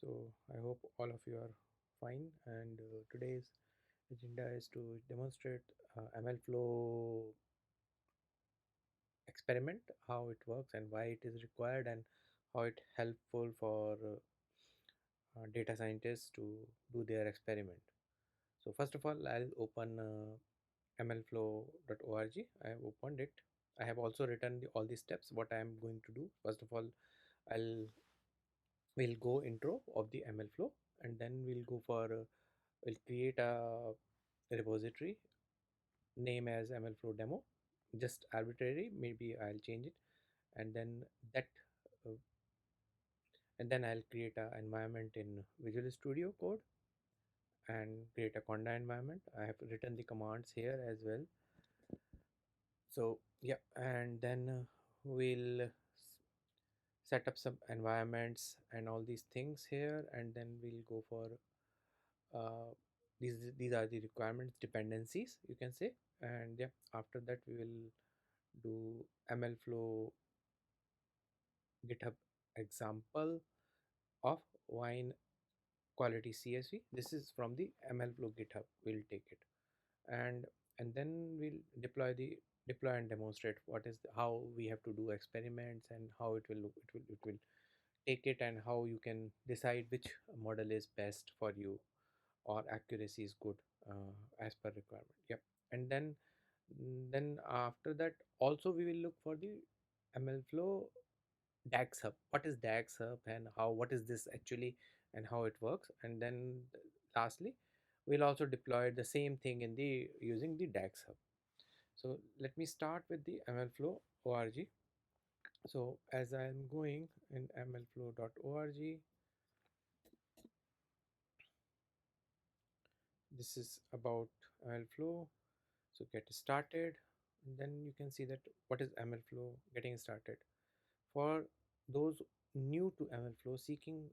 So I hope all of you are fine, and today's agenda is to demonstrate MLflow experiment, how it works and why it is required, and how it helpful for data scientists to do their experiment. So first of all, I'll open mlflow.org. I have opened it. I have also written all the steps what I am going to do. First of all, I'll we'll go intro of the MLflow, and then we'll go for we'll create a repository name as mlflowdemo, just arbitrary, maybe I'll change it, and then that uh, and then I'll create an environment in Visual Studio Code and create a conda environment. I have written the commands here as well. So yeah, and then we'll set up some environments and all these things here, and then we'll go for uh, these are the requirements, dependencies you can say. And yeah, after that we will do mlflow GitHub example of wine quality CSV. This is from the MLflow GitHub. We'll take it, and then we'll deploy and demonstrate what is how we have to do experiments and how it will look. It will take it, and how you can decide which model is best for you or accuracy is good as per requirement. Yep, and then after that also we will look for the MLflow DAX hub. What is DAX hub and how what is this actually and how it works? And then lastly, we'll also deploy the same thing in the using the DAX hub. So let me start with the MLflow org. So as I'm going in mlflow.org, this is about MLflow. So get started. And then you can see that what is MLflow getting started. For those new to MLflow seeking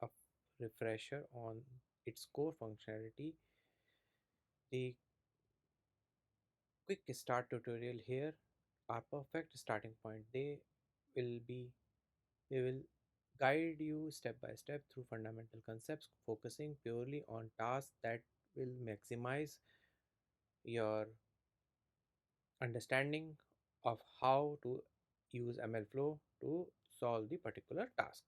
a refresher on its core functionality, the quick start tutorial here are perfect starting point. Will be they will guide you step by step through fundamental concepts, focusing purely on tasks that will maximize your understanding of how to use MLflow to solve the particular task.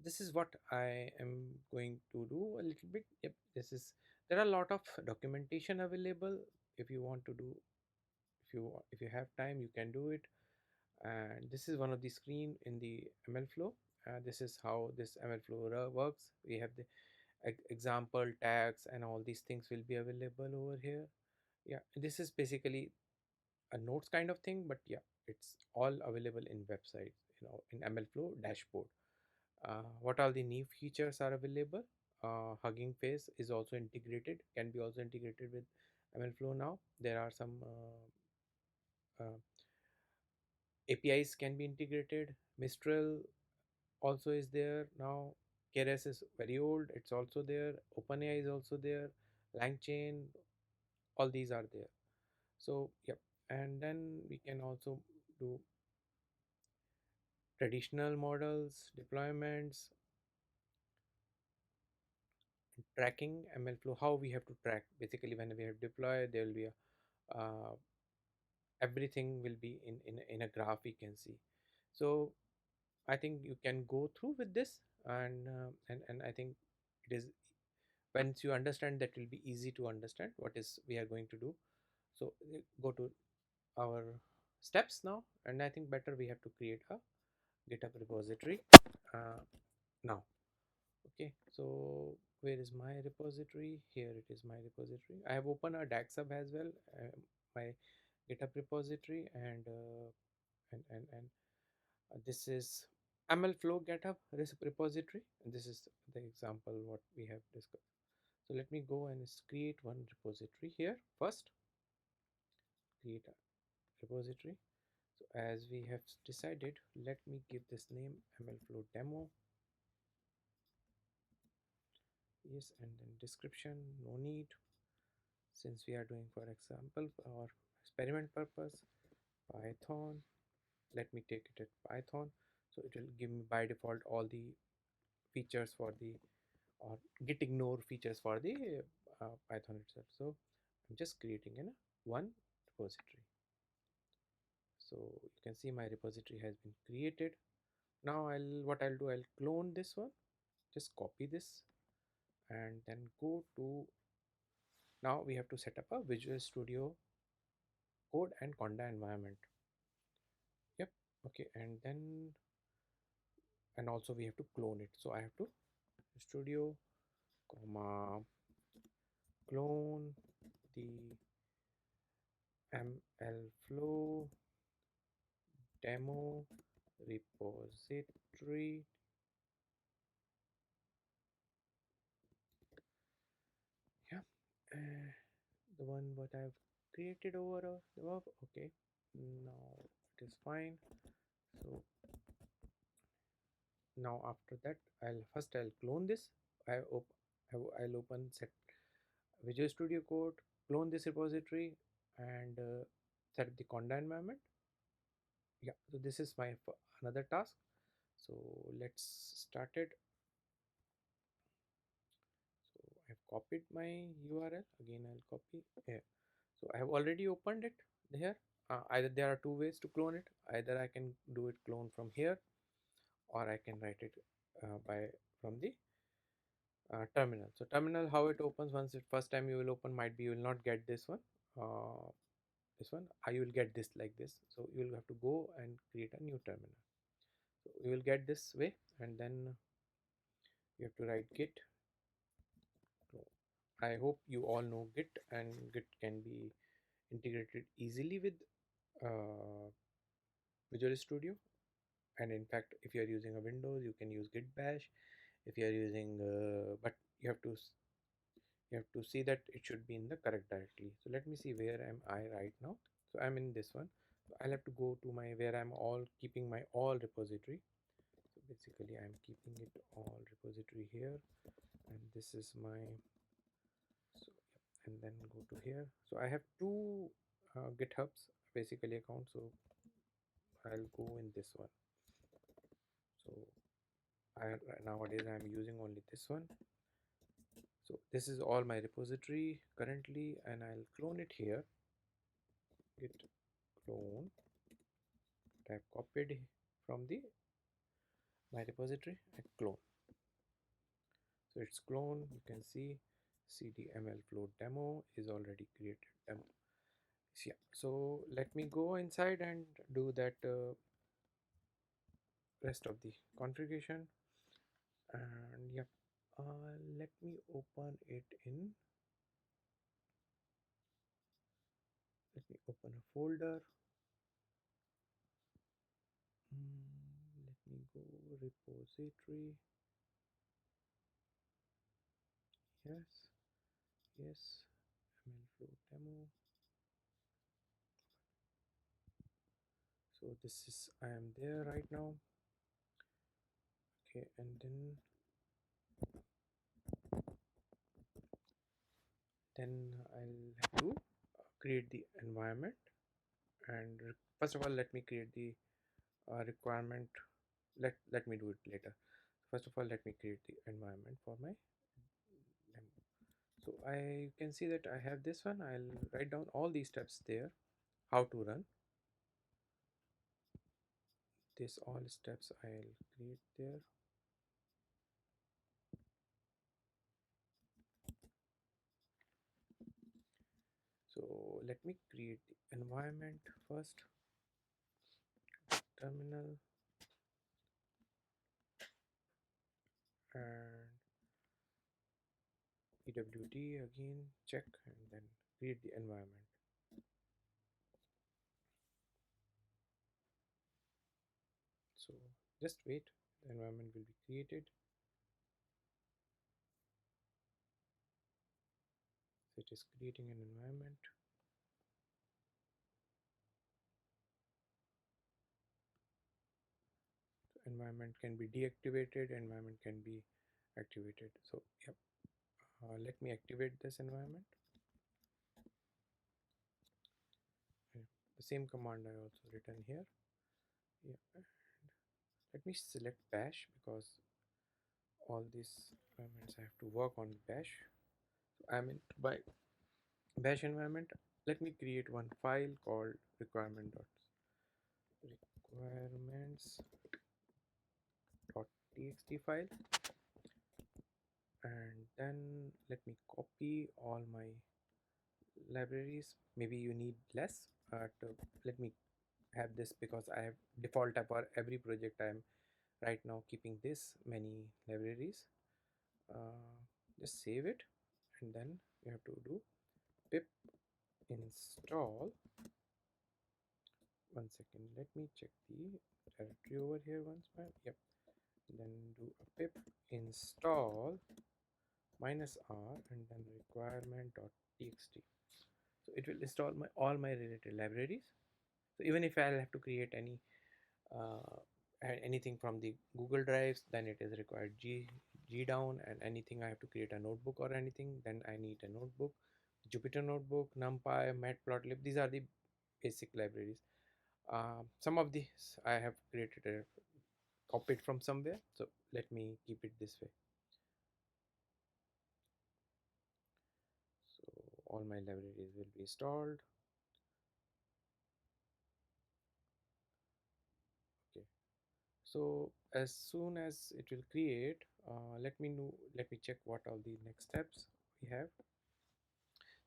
This is what I am going to do a little bit. Yep, this is there are a lot of documentation available. If you want to do, if you have time, you can do it. And this is one of the screen in the MLflow. This is how this MLflow works. We have the example tags and all these things will be available over here. Yeah, this is basically a notes kind of thing, but yeah, it's all available in website, in MLflow dashboard. What all the new features are available? Hugging Face is also integrated, can be also integrated with MLflow now. There are some APIs can be integrated. Mistral also is there now. Keras is very old, it's also there. OpenAI is also there. LangChain, all these are there. So yep, and then we can also do traditional models, deployments, tracking MLflow. How we have to track? Basically, when we have deployed, there will be a everything will be in a graph we can see. So I think you can go through with this, and I think it is once you understand, that will be easy to understand what is we are going to do. So go to our steps now, and I think better we have to create a GitHub repository uh, now. Okay, so where is my repository? Here it is, my repository. I have opened a DAX hub as well, my GitHub repository, and this is MLflow GitHub repository, and this is the example what we have discussed. So let me go and create one repository here first. Create a repository. So as we have decided, let me give this name MLflow demo. Yes, and then description, no need, since we are doing for example or experiment purpose. Python, let me take it at Python. So it will give me by default all the features for the or git ignore features for the Python itself. So I'm just creating one repository. So you can see my repository has been created. Now I'll do, I'll clone this one, just copy this, and then go to, now we have to set up a Visual Studio Code and Conda environment. Yep. Okay, and then, and also we have to clone it. So I have to studio comma clone the MLFlow demo repository. Yeah, the one what I've created over above. Okay, now it is fine. So now after that, I'll clone this. I'll open set Visual Studio Code, clone this repository, and set the conda environment. Yeah, so this is my another task. So let's start it. So I've copied my URL again. I'll copy here. So I have already opened it here. Either there are two ways to clone it. Either I can do it clone from here, or I can write it by from the terminal. So terminal, how it opens, once it first time you will open, might be you will not get this one. This one, you will get this like this. So you will have to go and create a new terminal. So you will get this way, and then you have to write git. So I hope you all know git, and git can be integrated easily with uh, Visual Studio. And in fact, if you are using a Windows, you can use git bash. If you are using but you have to see that it should be in the correct directory. So let me see, where am I right now? So I'm in this one. So I'll have to go to my, where I'm all keeping my all repository. So basically I'm keeping it all repository here, and this is my, so yep, and then go to here. So I have two GitHubs basically account. So I'll go in this one. So nowadays I'm using only this one. So this is all my repository currently, and I'll clone it here. Git clone. I've copied from the my repository and clone. So it's clone. You can see cd mlflow demo is already created demo. So, yeah. So let me go inside and do that rest of the configuration. And yep, let me open it in. Let me open a folder. Let me go repository. Yes, yes, MLFlow demo. So this is, I am there right now. Okay, and then I'll have to create the environment. And first of all, let me create the requirement. Let me do it later. First of all, let me create the environment for my demo. So I can see that I have this one. I'll write down all these steps there, how to run this, all steps I'll create there. So let me create the environment first. Terminal, and pwd again, check, and then create the environment. So just wait, the environment will be created. So it is creating an environment. So environment can be deactivated, environment can be activated. So yep, let me activate this environment. The same command I also written here. Yeah. Let me select bash, because all these environments I have to work on bash. So I'm in by bash environment. Let me create one file called requirements.txt file, and then let me copy all my libraries. Maybe you need less, but let me have this because I have default type for every project. I'm right now keeping this many libraries. uh, just save it, and then you have to do pip install. One second, let me check the directory over here once more. Yep, then do a pip install -r and then requirement.txt. So it will install my all my related libraries. So even if I'll have to create uh, anything from the Google Drives, then it is required G down, and anything I have to create a notebook or anything, then I need a notebook, Jupyter Notebook, NumPy, Matplotlib. These are the basic libraries. Some of these I have created a copied from somewhere, so let me keep it this way. So all my libraries will be installed. Okay, so as soon as it will create, let me check what all the next steps we have.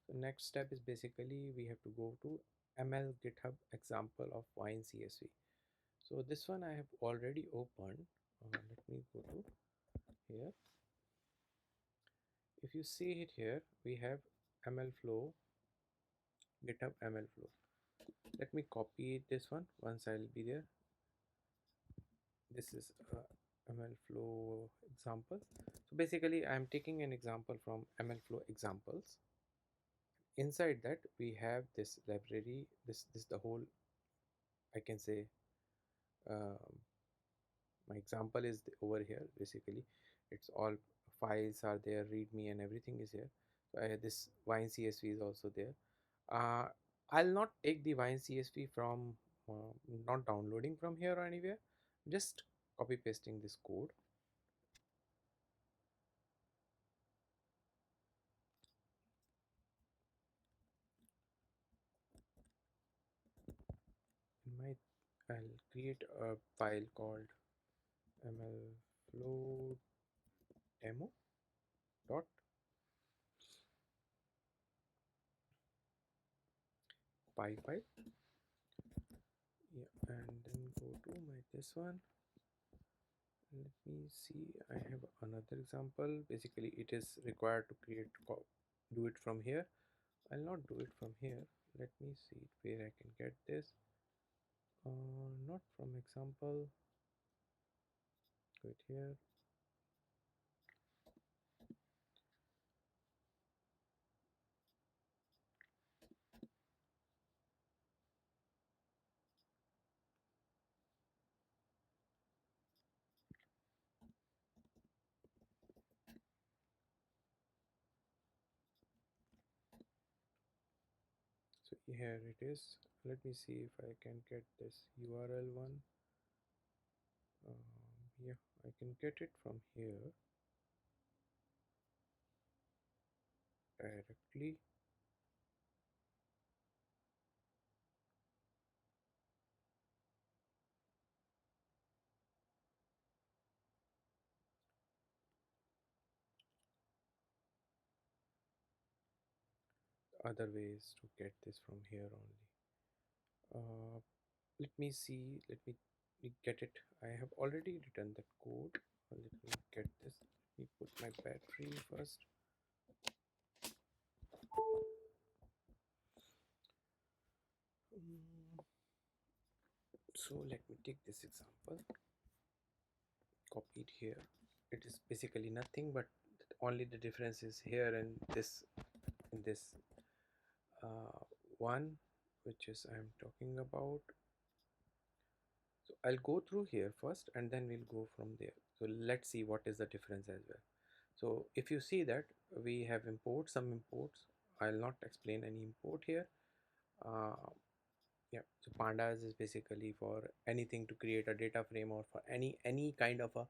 So next step is basically we have to go to ML GitHub example of Wine CSV. So this one I have already opened. Let me go to here. If you see it here, we have MLFlow, GitHub MLFlow. Let me copy this one once I'll be there. This is a MLFlow example. So basically I'm taking an example from MLFlow examples. Inside that we have this library. This the whole, I can say, um, my example is over here. Basically it's all files are there, readme and everything is here. So this wine CSV is also there. uh, I'll not take the wine CSV from not downloading from here or anywhere, just copy pasting this code. In my I'll create a file called mlflowdemo dot py file. Yeah, and then go to my this one. Let me see, I have another example. Basically it is required to do it from here. I'll not do it from here. Let me see where I can get this. Not from example. Do it here. So here it is. Let me see if I can get this URL one. Yeah, I can get it from here directly. Other ways to get this from here only. Let me see. Let me get it. I have already written that code. Let me get this. Let me put my battery first. So let me take this example, copy it here. It is basically nothing but only the difference is here and this in this uh, one, which is I'm talking about. So I'll go through here first and then we'll go from there. So let's see what is the difference as well. So if you see that we have some imports. I'll not explain any import here. uh, yeah, so pandas is basically for anything to create a data frame or for any kind of a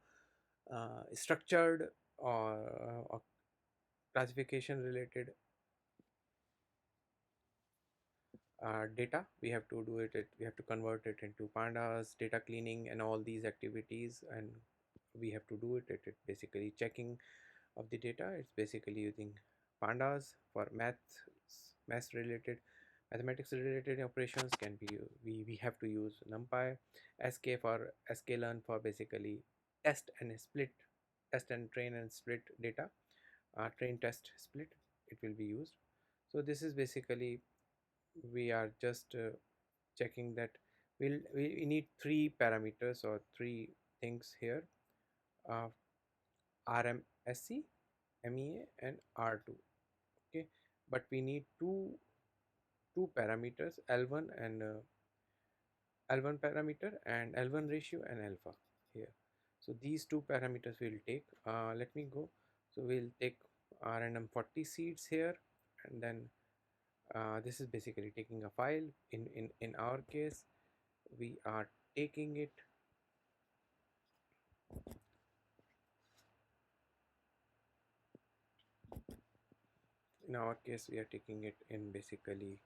structured or classification related data. We have to do we have to convert it into pandas, data cleaning, and all these activities, and we have to do it basically checking of the data. It's basically using pandas for math related mathematics related operations. Can be we have to use numpy, sklearn for basically test and split, test and train and split data, train test split, it will be used. So this is basically, we are just checking that we need three parameters or three things here, uh, RMSC, MEA, and R2. Okay, but we need two parameters, L1 and L1 parameter and L1 ratio and alpha here. So these two parameters we'll take. Let me go. So we'll take random 40 seeds here, and then this is basically taking a file. In our case, we are taking it. In our case, we are taking it in basically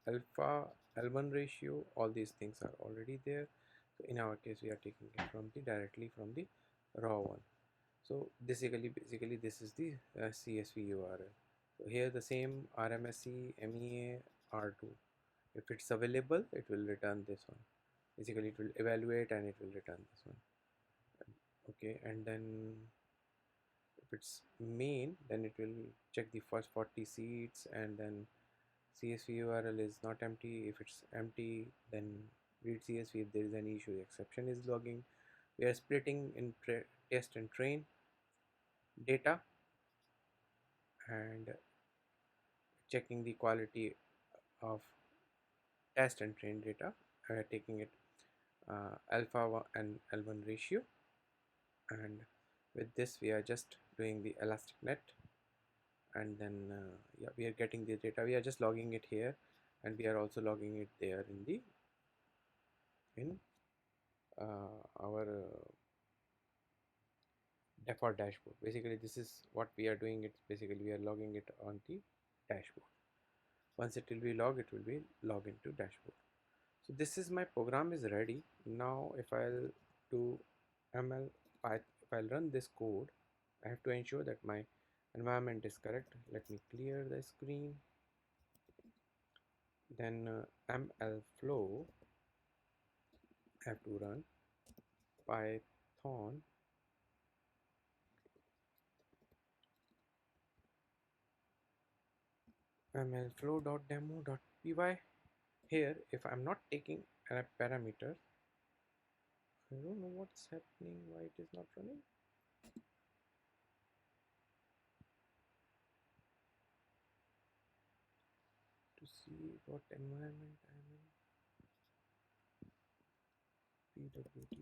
alpha, L1 ratio. All these things are already there. So in our case, we are taking it from the directly from the raw one. So basically this is the CSV URL. So here the same RMSC, MEA, R2. If it's available, it will return this one. Basically, it will evaluate and it will return this one. Okay, and then if it's main, then it will check the first 40 seats, and then CSV URL is not empty. If it's empty, then read CSV. If there is any issue, the exception is logging. We are splitting in test and train data and checking the quality of test and train data. We are taking it alpha and L1 ratio, and with this we are just doing the elastic net, and then yeah, we are getting the data. We are just logging it here, and we are also logging it there in the in our default dashboard. Basically, this is what we are doing. It's basically we are logging it on the dashboard. Once it will be logged, it will be logged into dashboard. So this is my program is ready. Now if I'll do ML if I'll run this code, I have to ensure that my environment is correct. Let me clear the screen. Then MLFlow I have to run Python mlflow.demo.py. Here, if I'm not taking a parameter, I don't know what's happening, why it is not running. To see what environment I'm in, pwd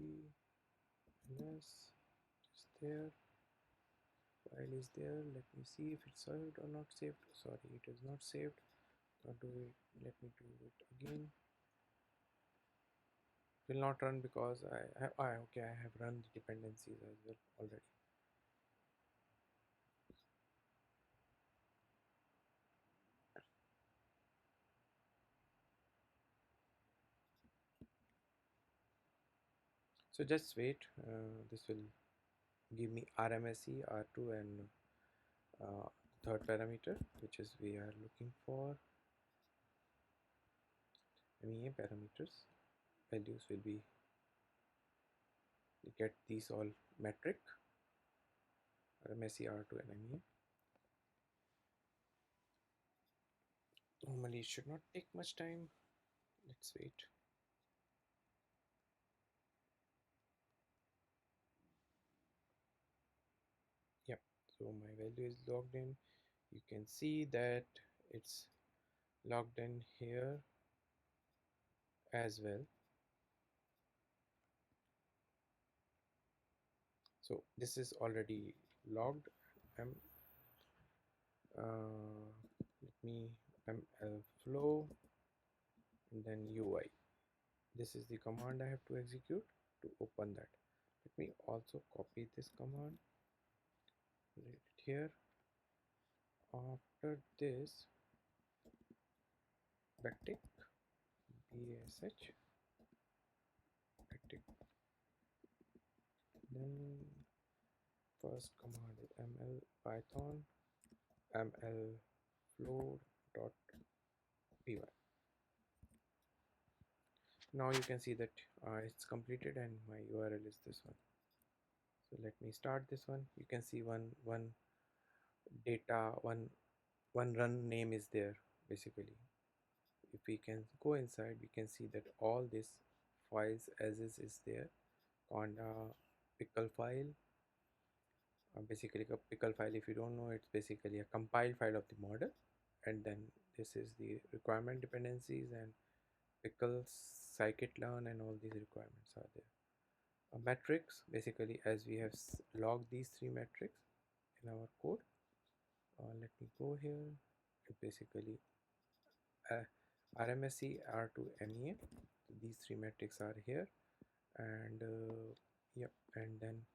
ls is there, file is there. Let me see if it's saved or not saved. Sorry, it is not saved. Not do it. Let me do it again. Will not run because I have okay, I have run the dependencies as well already. So just wait. This will give me RMSE, R2, and third parameter, which is we are looking for MEA parameters. Values will be, we get these all metric, RMSE, R2, and MEA. Normally it should not take much time. Let's wait. Yep, so my value is logged in. You can see that it's logged in here as well. So this is already logged. Let me mlflow and then UI. This is the command I have to execute to open that. Let me also copy this command, write it here. After this, backtick bash backtick. Then first command is ml python mlflow.py. Now you can see that it's completed and my URL is this one. So let me start this one. You can see one data one run name is there. Basically, if we can go inside, we can see that all this files as is there. Conda pickle file. Basically a pickle file, if you don't know, it's basically a compiled file of the model, and then this is the requirement dependencies and pickle scikit-learn and all these requirements are there. Metrics, basically as we have logged these three metrics in our code. Let me go here. It basically RMSE R2 MEA. So these three metrics are here, and yep, and then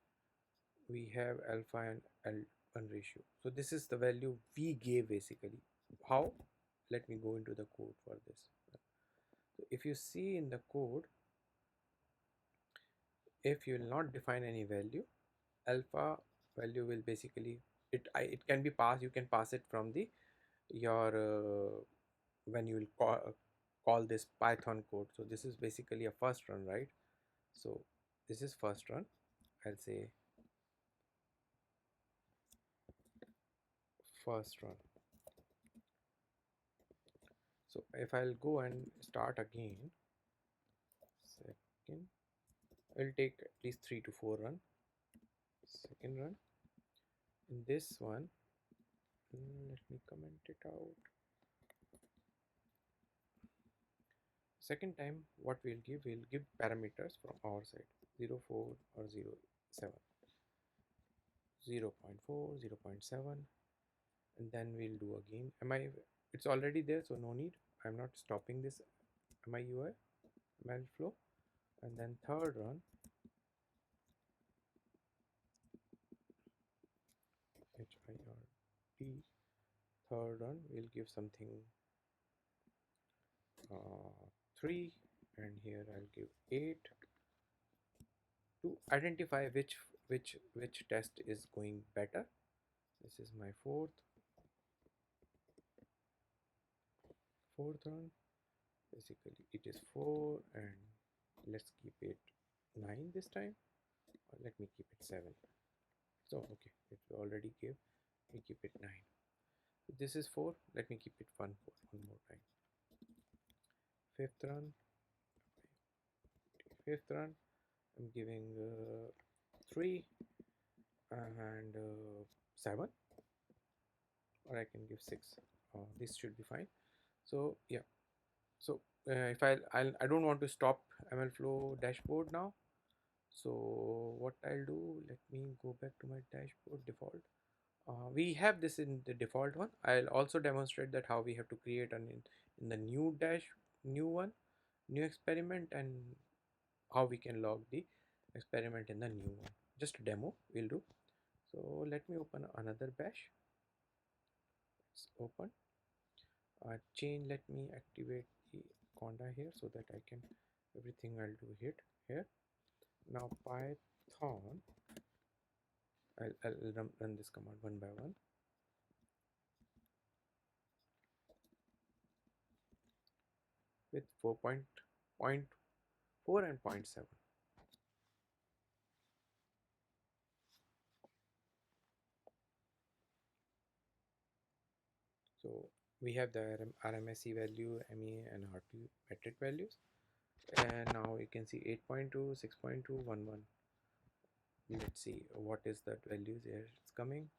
we have alpha and L1 ratio. So this is the value we gave basically. How? Let me go into the code for this. So if you see in the code, if you will not define any value, alpha value will basically it can be passed. You can pass it from the your when you will call this Python code. So this is basically a first run, right? So this is first run. I'll say first run. So if I'll go and start again, second, it'll take at least 3 to 4 run. Second run. In this one, let me comment it out. Second time, what we'll give parameters from our side, 0, 4 or 0, 7, 0 0.4, 0 0.7, and then we'll do again. It's already there, so no need. I'm not stopping this MIUI, MLFlow, and then third run, HIRT, third run, we'll give something 3, and here I'll give 8 to identify which test is going better. This is my fourth run. Basically it is 4, and let's keep it 9 this time, or let me keep it 7. So okay, if we already gave, we keep it 9. So this is 4, let me keep it 1 more time. Fifth run, I'm giving 3 and 7, or I can give 6. This should be fine. So yeah, so if I don't want to stop MLFlow dashboard now. So what I'll do, let me go back to my dashboard default. We have this in the default one. I'll also demonstrate that how we have to create an in the new new experiment, and how we can log the experiment in the new one. Just a demo we'll do. So let me open another bash. It's open. Let me activate the conda here so that I can everything I'll do here. Now Python, I'll run this command one by one. With 4.4 and 0.7. So we have the RMSE value, ME and RT metric values, and now you can see 8.2, 6.2, 11. Let's see what is that values here. It's coming.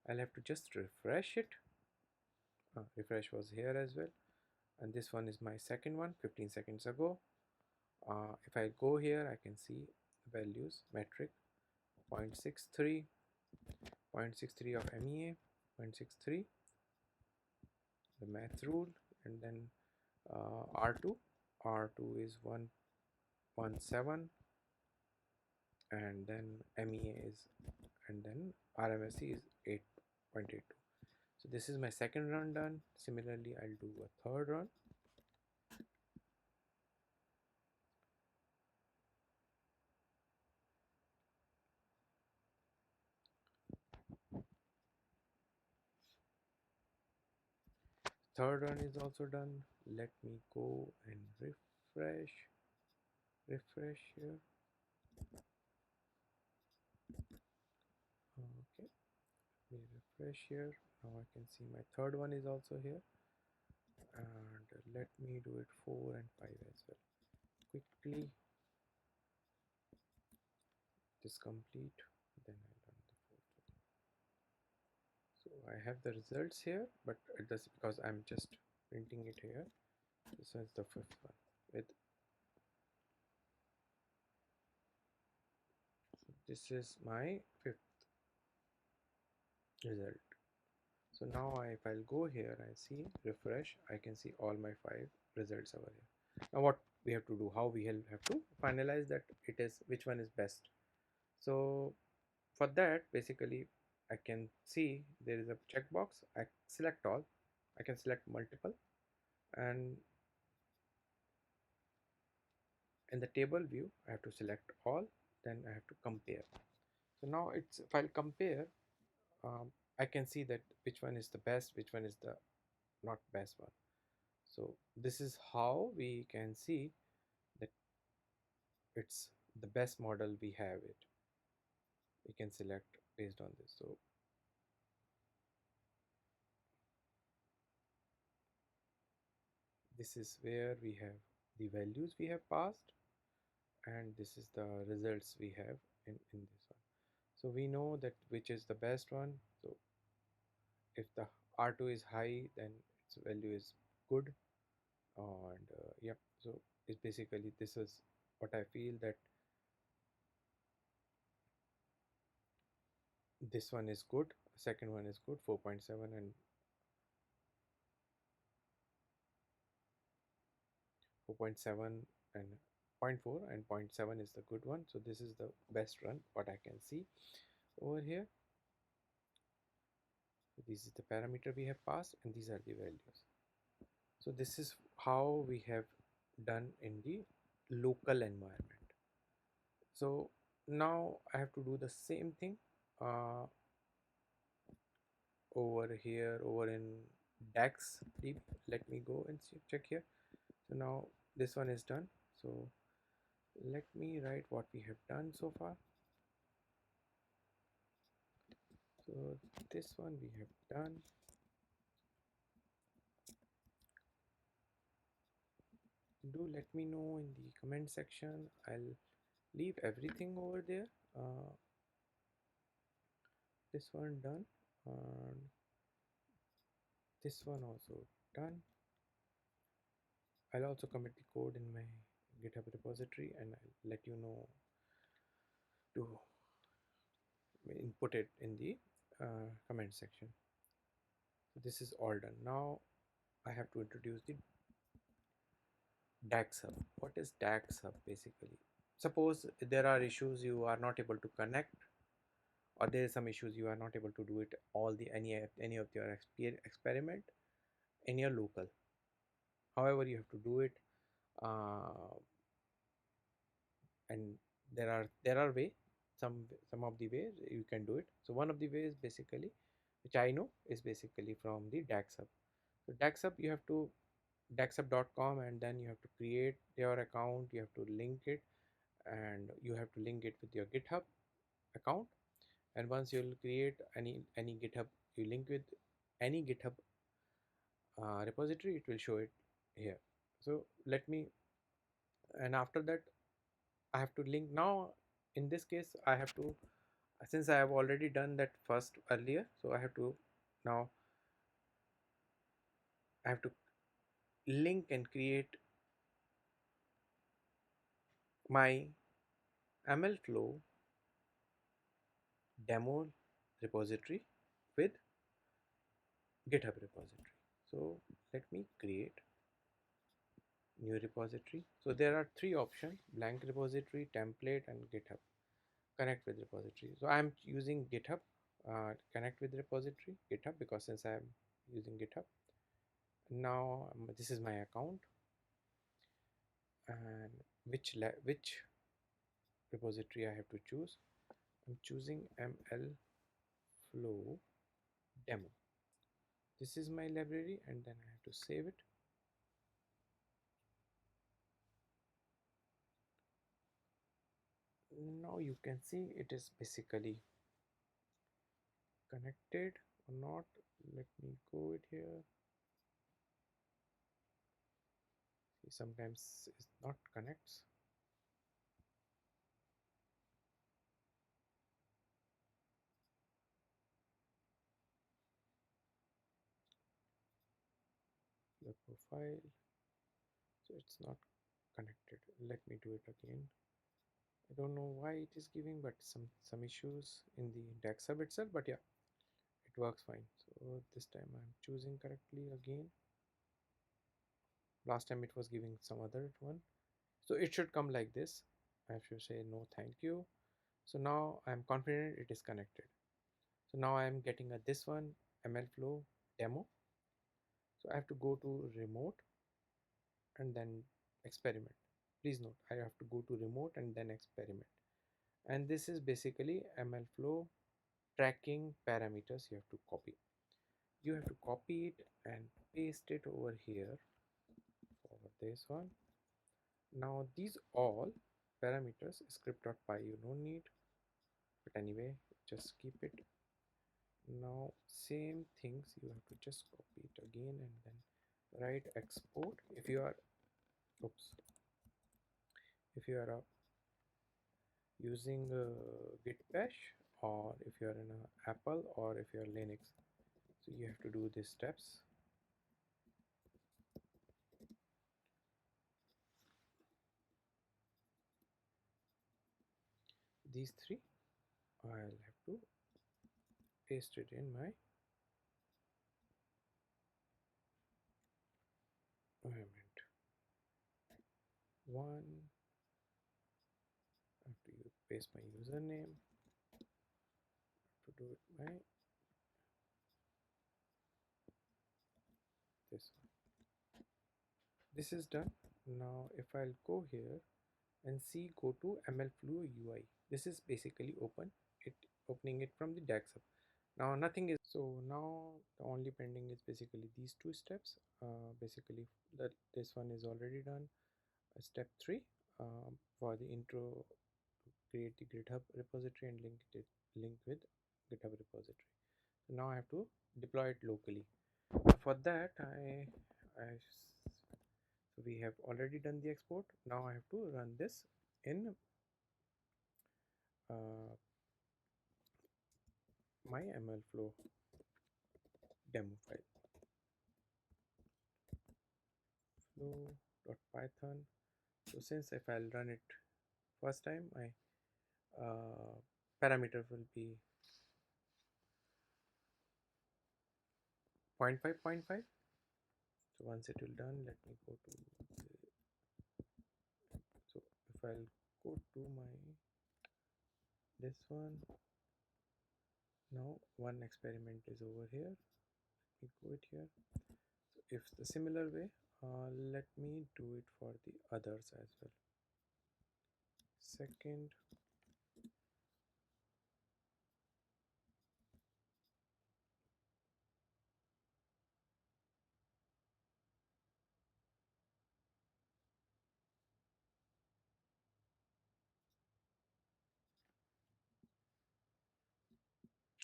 I'll have to just refresh it. Refresh was here as well, and this one is my second one 15 seconds ago. If I go here, I can see values metric 0.63 of MEA, 0.63, the math rule, and then R2. R2 is 117, and then MEA is, and then RMSE is 8.82. So this is my second run done. Similarly, I'll do a third run. Third run is also done. Let me go and refresh here. Okay, let me refresh here. Now I can see my third one is also here, and let me do it 4 and 5 as well. Quickly, this complete, then I'll run the fourth one. So I have the results here, but it does, because I'm just printing it here. This is the fifth one with, this is my fifth result. So now if I'll go here, I see refresh, I can see all my 5 results over here. Now what we have to do, how we have to finalize that it is which one is best. So for that, basically I can see there is a checkbox. I select all, I can select multiple, and in the table view I have to select all, then I have to compare. So now it's, if I'll compare, I can see that which one is the best, which one is the not best one. So this is how we can see that it's the best model we have it. We can select based on this. So this is where we have the values we have passed, and this is the results we have in this one. So we know that which is the best one. So if the R2 is high, then its value is good, and yep. So it's basically, this is what I feel, that this one is good, second one is good, 4.7, and 4.7 and zero point 0.4 and 0.7 is the good one. So this is the best run what I can see over here. So this is the parameter we have passed, and these are the values. So this is how we have done in the local environment. So now I have to do the same thing over here, over in DAX. Let me go and see, check here. So now this one is done. So let me write what we have done so far. So this one we have done. Do let me know in the comment section. I'll leave everything over there. This one done, and this one also done. I'll also commit the code in my GitHub repository, and I'll let you know to input it in the comment section. So this is all done. Now I have to introduce the DAX hub. What is DAX hub basically? Suppose there are issues you are not able to connect, or there is some issues you are not able to do it all the any of your experiment in your local. However, you have to do it, uh, and there are way, some of the ways you can do it. So one of the ways basically, which I know, is basically from the DAX hub. So DAX hub, you have to daxhub.com, and then you have to create your account, you have to link it, and you have to link it with your GitHub account. And once you'll create any GitHub, you link with any GitHub repository, it will show it here. So let me, and after that I have to link. Now in this case I have to, since I have already done that first earlier, so I have to, now I have to link and create my MLFlow demo repository with GitHub repository. So let me create new repository. So there are three options: blank repository, template, and GitHub. Connect with repository. So I'm using GitHub, connect with repository, GitHub, because since I'm using GitHub. Now this is my account, and which repository I have to choose. I'm choosing MLFlow demo. This is my library, and then I have to save it. Now you can see it is basically connected or not. Let me go it here. See, sometimes it not connects. The profile, so it's not connected. Let me do it again. I don't know why it is giving, but some issues in the index hub itself, but yeah, it works fine. So this time I'm choosing correctly again. Last time it was giving some other one, so it should come like this. I should say no thank you. So now I'm confident it is connected. So now I'm getting a this one, MLflow demo. So I have to go to remote and then experiment. Please note, I have to go to remote and then experiment. And this is basically MLflow tracking parameters you have to copy. You have to copy it and paste it over here for this one. Now these all parameters script.py you don't need, but anyway, just keep it. Now same things you have to just copy it again and then write export. If you are, oops, if you are using git bash, or if you are in a Apple, or if you are Linux, so you have to do these steps. These three I'll have to paste it in my environment. One, I have to paste my username, to do it my this one. This is done. Now if I'll go here and see, go to MLflow UI. This is basically opening it from the DAX hub. Now nothing is, so now the only pending is basically these two steps. Basically that this one is already done. Step 3, for the intro, create the GitHub repository and link with GitHub repository. So now I have to deploy it locally. For that so we have already done the export. Now I have to run this in uh, my MLflow demo file, flow.python. So since if I'll run it first time, my parameter will be 0.5. So once it will done, let me go to so if I'll go to my this one, now one experiment is over here. Let me go it here. So if the similar way, let me do it for the others as well. Second,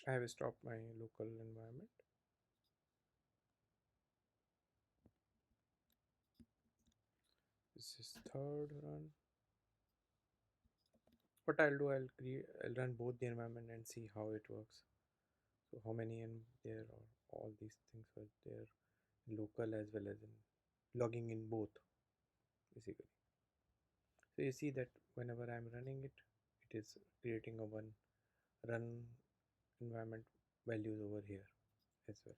I have stopped my local environment. This is third run. What I'll do, I'll run both the environment and see how it works. So how many in there, or all these things were there, local as well as in logging in both basically. So you see that whenever I'm running it, it is creating a one run environment values over here as well.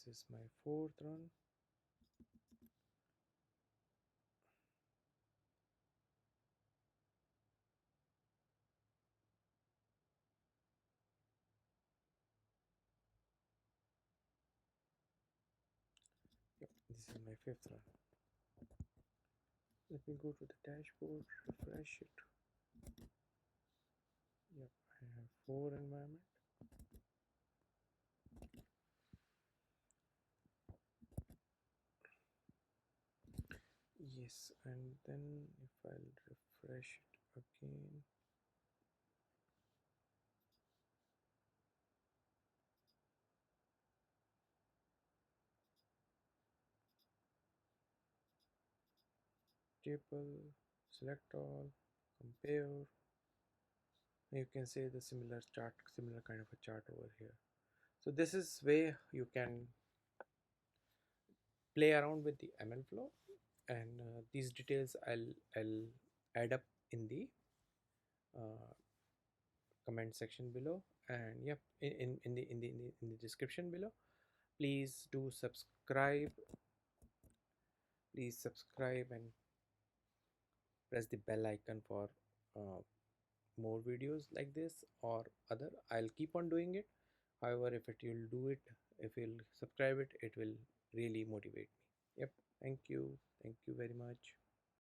This is my fourth run. Yep, this is my fifth run. Let me go to the dashboard, refresh it. Yep, I have 4 environment. Yes, and then if I'll refresh it again, table, select all, compare. You can say the similar chart, similar kind of a chart over here. So this is where you can play around with the MLflow, and these details I'll add up in the uh, comment section below, and yep, in the description below. Please do subscribe. Please subscribe and press the bell icon for uh, more videos like this or other. I'll keep on doing it. However, if it you'll do it, if you'll subscribe it, it will really motivate me. Yep. Thank you very much.